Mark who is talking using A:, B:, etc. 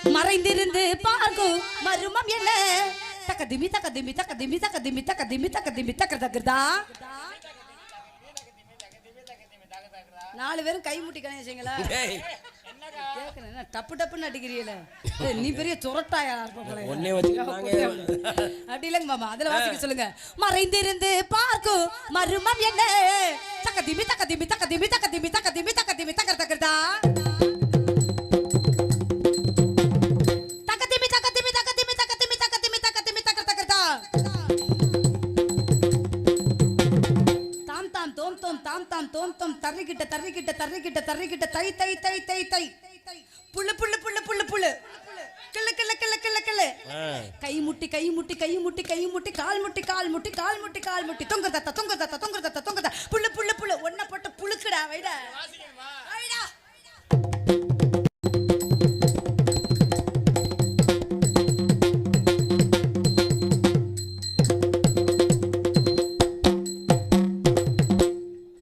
A: மறைந்திருந்து பார்க்கும் மருமம் என்ன தக்க திமி தக்க திமி தக்க திமி தக்க திமி தக்க திமி தக்க திமி தக்க தக்கதா 4 பேரும் கை முட்டி கணேசங்களா என்ன டப்பு டப்புன்னு அடிக்கிறீல நீ பெரிய சுரட்டாயா
B: ஒண்ணே வச்சுக்கிட்டாங்க
A: அப்படி இல்லைங்க மாமா அதுல வாசிக்க சொல்லுங்க மறைந்திருந்து பார்க்கும் மருமம் என்ன தக்க திமி தக்க திமி தக்க திமி தக்க திமி தக்க திமி தக்க திமி தக்க தக்கதா தர்றிக்கிட்ட தர்றிக்கிட்ட தர்றிக்கிட்ட தர்றிக்கிட்ட தை தை தை தை தை புள்ளு புள்ளு புள்ளு புள்ளு புள்ளு கிளு கிளு கிளு கிளு கிளு கை முட்டி கை முட்டி கை முட்டி கை முட்டி கால் முட்டி கால் முட்டி கால் முட்டி கால் முட்டி தொங்க தத்த தொங்க தத்த தொங்க தத்த தொங்க தத்த புள்ளு புள்ளு புள்ளு ஒன்ன போட்டு புழுக்குடா வைடா வைடா